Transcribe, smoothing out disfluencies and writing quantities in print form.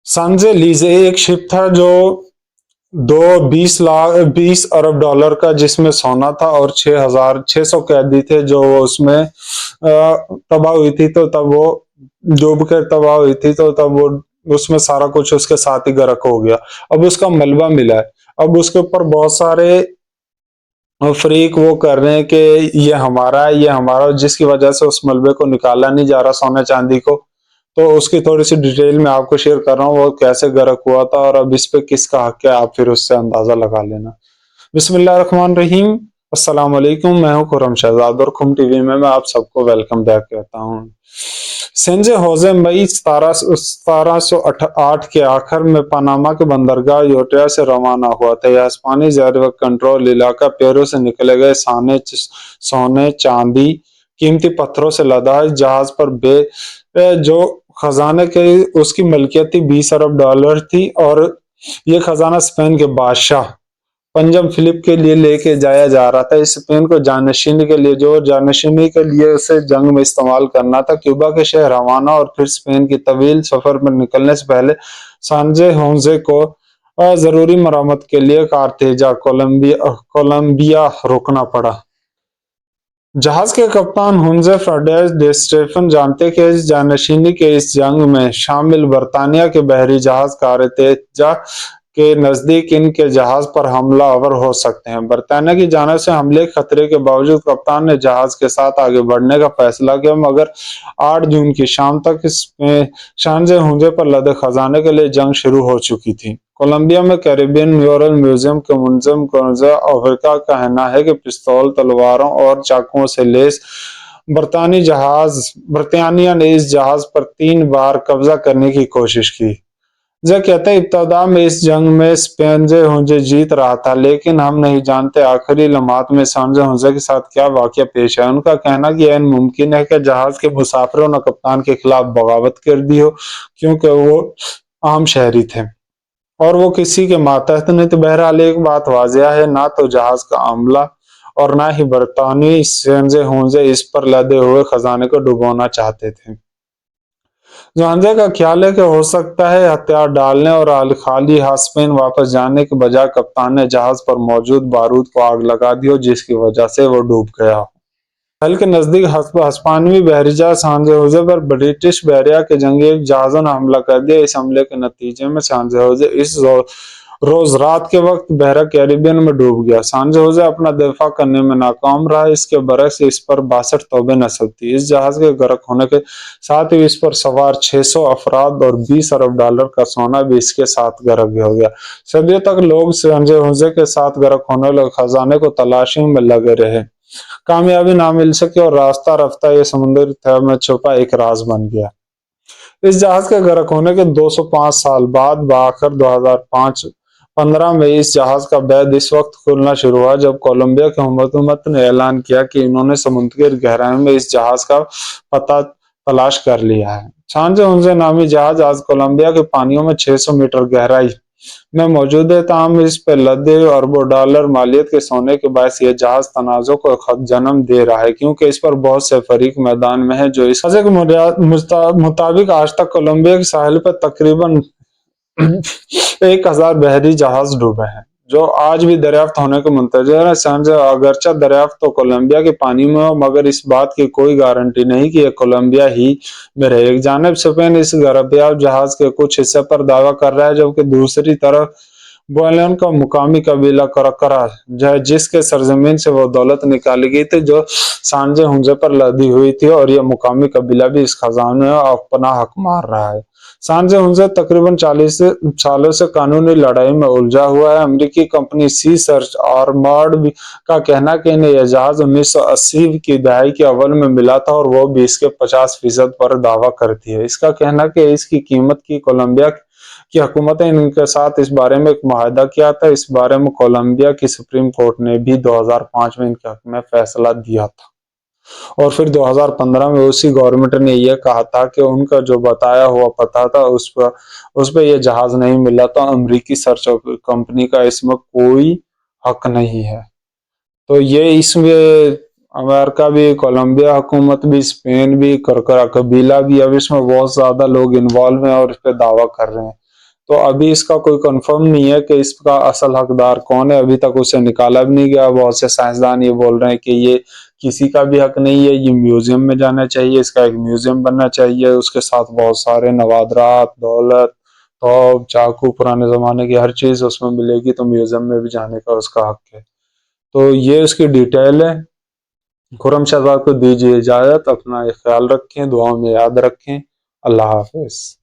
सांजे लीजे एक शिप था जो 20 अरब डॉलर का, जिसमें सोना था, और 6,600 कैदी थे जो उसमें तबाह हुई थी। तो तब वो डूब कर तबाह हुई थी, तो तब वो उसमें सारा कुछ उसके साथ ही गर्क हो गया। अब उसका मलबा मिला है। अब उसके ऊपर बहुत सारे फरीक वो कर रहे हैं कि ये हमारा है, ये हमारा है, जिसकी वजह से उस मलबे को निकाला नहीं जा रहा, सोने चांदी को। तो उसकी थोड़ी सी डिटेल मैं आपको शेयर कर रहा हूँ, वो कैसे गर्क हुआ था और अब इस पे किसका हक है, आप फिर उससे अंदाजा लगा लेना। बिस्मिल्लाहिर्रहमानिर्रहीम। अस्सलाम वालेकुम, मैं हूँ खुर्रम शहजाद और खुम टीवी में मैं आप सबको वेलकम बैक कहता हूँ। सेंजे होजे मई 1708 के आखिर में पनामा के बंदरगाह योटिया से रवाना हुआ था। यह स्पेनी ज़ेर कंट्रोल इलाका पेरू से निकले गए सोने चांदी कीमती पत्थरों से लदा है जहाज पर जो खजाने के उसकी मलकियत थी 20 अरब डॉलर थी, और ये खजाना स्पेन के बादशाह पंजम फिलिप के लिए लेके जाया जा रहा था। इस स्पेन को जानशीनी के लिए, जो जानशीनी के लिए उसे जंग में इस्तेमाल करना था, क्यूबा के शहर हवाना और फिर स्पेन की तवील सफर पर निकलने से पहले सांजे होंजे को जरूरी मरम्मत के लिए कार्तेजा कोलंबिया रुकना पड़ा। जहाज के कप्तान हुन्जे फर्नांडेज डे स्टेफन जानते कि इस जानशीनी के इस जंग में शामिल बर्तानिया के बहरी जहाज कार्तेजा के नजदीक इनके जहाज पर हमलावर हो सकते हैं। बर्तानिया की जानिब से हमले के खतरे के बावजूद कप्तान ने जहाज के साथ आगे बढ़ने का फैसला किया, मगर 8 जून की शाम तक शांजे हुंजे पर लदे खजाने के लिए जंग शुरू हो चुकी थी। कोलंबिया में कैरिबियन म्यूरल म्यूजियम के मुंजम अफ्रीका का कहना है कि पिस्तौल, तलवारों और चाकुओं से लैस बर्तानिया ने इस जहाज पर 3 बार कब्जा करने की कोशिश की। जो कहते हैं इब्तदा में इस जंग में सांजे होंजे जीत रहा था, लेकिन हम नहीं जानते आखिरी लम्हात में सांजे होंजे के साथ क्या वाकया पेश है। उनका कहना कि यह मुमकिन है कि जहाज के मुसाफिरों ने कप्तान के खिलाफ बगावत कर दी हो, क्योंकि वो आम शहरी थे और वो किसी के मातहत नहीं। तो बहरहाल एक बात वाजिया है, ना तो जहाज का अमला और ना ही बरतानी सांजे होंजे इस पर लदे हुए खजाने को डुबोना चाहते थे। जोहंजे का ख्याल है कि हो सकता है हथियार डालने और खाली हाथ स्पेन वापस जाने के बजाय कप्तान ने जहाज पर मौजूद बारूद को आग लगा दी हो, जिसकी वजह से वो डूब गया हो। हल के नजदीक हस्पानवी बहरी जहाज सांजे होजे पर ब्रिटिश बहरिया के जंगी जहाजों ने हमला कर दिया। इस हमले के नतीजे में सांजे होजे इस रोज रात के वक्त बहरा कैरिबियन में डूब गया। सांजे होजे अपना दफा करने में नाकाम रहा। इसके बरक्स इस पर 62 तोबे नस्ब थी। इस जहाज के गर्क होने के साथ ही इस पर सवार 600 अफराद और 20 अरब डॉलर का सोना भी इसके साथ गर्क हो गया। सदियों तक लोग सांजे होजे के साथ गर्क होने वाले खजाने को तलाशी में लगे रहे, कामयाबी ना मिल सके और रास्ता रफ्ता ये समुद्री तह में छुपा एक राज बन गया। इस जहाज के गर्क होने के 205 साल बाद बआखिर 2015 में इस जहाज का बैद इस वक्त खुलना शुरू हुआ जब कोलंबिया की हुकूमत ने ऐलान किया कि इन्होंने समुद्र की गहराई में इस जहाज का पता तलाश कर लिया है। सांजे हुंजे नामी जहाज आज कोलंबिया के पानियों में 600 मीटर गहराई में मौजूद है। ताहम इस पर लदे अरबों डॉलर मालियत के सोने के बायस यह जहाज तनाजों को जन्म दे रहा है, क्योंकि इस पर बहुत से फरीक मैदान में है। जो इस के मुताबिक आज तक कोलंबिया के साहिल पर तकरीबन 1000 बहरी जहाज डूबे हैं, जो आज भी दरियाफ्त होने के मुंतजर है। सांजे अगरचा दरियाफ्त तो कोलंबिया के पानी में हो, मगर इस बात की कोई गारंटी नहीं कि यह कोलंबिया ही में रहे। एक जानब स्पेन इस गर्भयाब जहाज के कुछ हिस्से पर दावा कर रहा है, जबकि दूसरी तरफ बोलेन का मुकामी कबीला करकरा जिसके सरजमीन से वो दौलत निकाली गई थी जो सांजे हुंजे पर लदी हुई थी, और यह मुकामी कबीला भी इस खजाने में अपना हक मार रहा है। सांजे हुंजे तकरीबन 40 सालों से कानूनी लड़ाई में उलझा हुआ है। अमेरिकी कंपनी सी सर्च आर्मर्ड का कहना है कि इन्हें यह जहाज 1980 की दहाई के अव्वल में मिला था और वो भी इसके 50% पर दावा करती है। इसका कहना है कि इसकी कीमत की कोलंबिया की हुकूमत ने इनके साथ इस बारे में एक मुआहदा किया था। इस बारे में कोलंबिया की सुप्रीम कोर्ट ने भी 2005 में इनके हक में फैसला दिया था, और फिर 2015 में उसी गवर्नमेंट ने यह कहा था कि उनका जो बताया हुआ पता था उस पर यह जहाज नहीं मिला था। अमेरिकी सर्च कंपनी का इसमें कोई हक नहीं है। तो ये इसमें अमेरिका भी, कोलंबिया हुकूमत भी, स्पेन भी, करकरा कबीला भी, अब इसमें बहुत ज्यादा लोग इन्वॉल्व हैं और इस पे दावा कर रहे हैं। تو ابھی اس کا کوئی کنفرم نہیں ہے کہ اس کا اصل حقدار کون ہے، ابھی تک اسے نکالا بھی نہیں گیا۔ بہت سے سائنسدان یہ بول رہے ہیں کہ یہ کسی کا بھی حق نہیں ہے، یہ میوزیم میں جانا چاہیے، اس کا ایک میوزیم بننا چاہیے، اس کے ساتھ بہت سارے نوادرات، دولت، توپ، چاقو، پرانے زمانے کی ہر چیز اس میں ملے گی، تو میوزیم میں بھی جانے کا اس کا حق ہے۔ تو یہ اس کی ڈیٹیل ہے۔ خرم شہزاد کو دیجیے اجازت، اپنا خیال رکھیں، دعاؤں میں یاد رکھیں۔ اللہ حافظ۔